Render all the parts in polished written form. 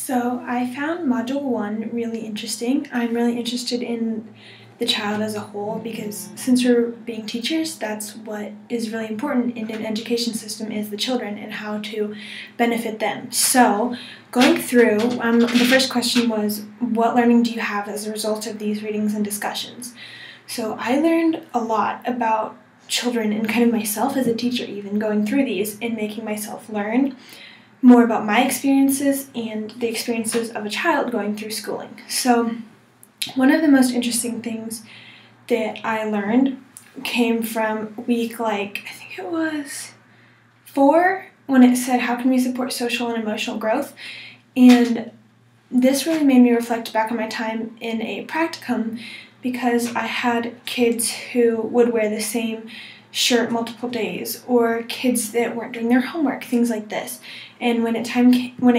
So I found Module 1 really interesting. I'm really interested in the child as a whole because since we're being teachers, that's what is really important in an education system is the children and how to benefit them. So going through, the first question was, what learning do you have as a result of these readings and discussions? So I learned a lot about children and kind of myself as a teacher even going through these and making myself learn more about my experiences and the experiences of a child going through schooling. So one of the most interesting things that I learned came from week, I think it was 4, when it said, how can we support social and emotional growth? And this really made me reflect back on my time in a practicum because I had kids who would wear the same shirt multiple days, or kids that weren't doing their homework, things like this. And when it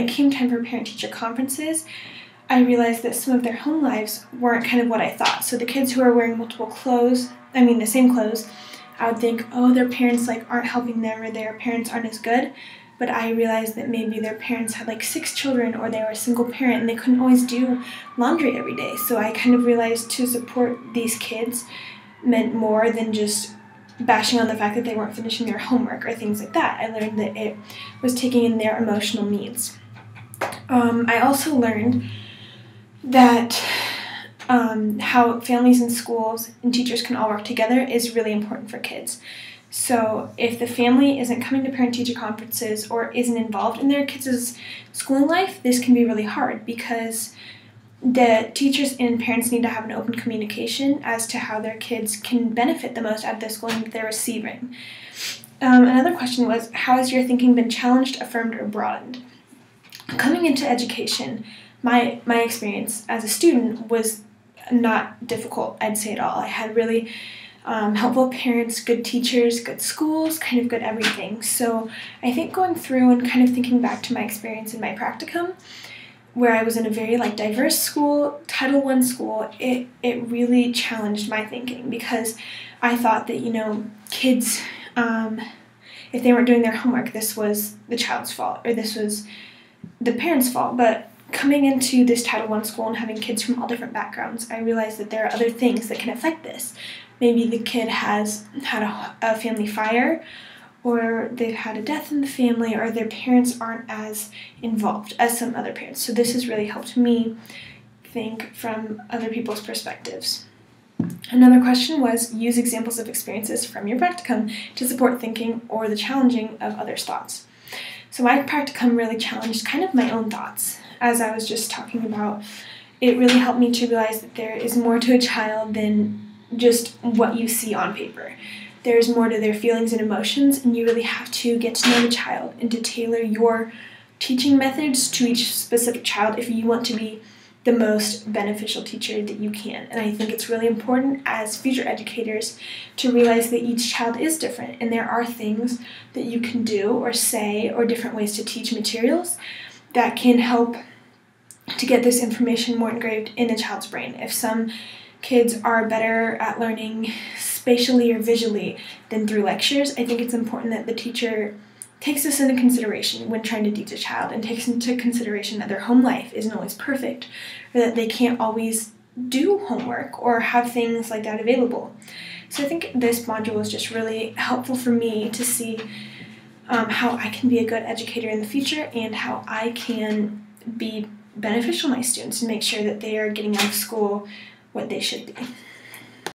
came time for parent-teacher conferences, I realized that some of their home lives weren't kind of what I thought. So the kids who are wearing the same clothes, I would think, oh, their parents aren't helping them or their parents aren't as good. But I realized that maybe their parents had 6 children or they were a single parent and they couldn't always do laundry every day. So I kind of realized to support these kids meant more than just bashing on the fact that they weren't finishing their homework or things like that. I learned that it was taking in their emotional needs. I also learned that how families and schools and teachers can all work together is really important for kids. So if the family isn't coming to parent-teacher conferences or isn't involved in their kids' schooling life, this can be really hard because the teachers and parents need to have an open communication as to how their kids can benefit the most out of the schooling that they're receiving. Another question was, how has your thinking been challenged, affirmed, or broadened? Coming into education, my experience as a student was not difficult, I'd say at all. I had really helpful parents, good teachers, good schools, kind of good everything. So I think going through and kind of thinking back to my experience in my practicum, where I was in a very diverse school, Title I school, it really challenged my thinking because I thought that, kids, if they weren't doing their homework, this was the child's fault or this was the parents' fault. But coming into this Title I school and having kids from all different backgrounds, I realized that there are other things that can affect this. Maybe the kid has had a family fire, or they've had a death in the family, or their parents aren't as involved as some other parents. So this has really helped me think from other people's perspectives. Another question was, use examples of experiences from your practicum to support thinking or the challenging of others' thoughts. So my practicum really challenged kind of my own thoughts. As I was just talking about, it really helped me to realize that there is more to a child than just what you see on paper. There's more to their feelings and emotions, and you really have to get to know the child and to tailor your teaching methods to each specific child if you want to be the most beneficial teacher that you can. And I think it's really important as future educators to realize that each child is different, and there are things that you can do or say or different ways to teach materials that can help to get this information more engraved in a child's brain. If some kids are better at learning spatially or visually than through lectures, I think it's important that the teacher takes this into consideration when trying to teach a child and takes into consideration that their home life isn't always perfect or that they can't always do homework or have things like that available. So I think this module was just really helpful for me to see how I can be a good educator in the future and how I can be beneficial to my students and make sure that they are getting out of school what they should be.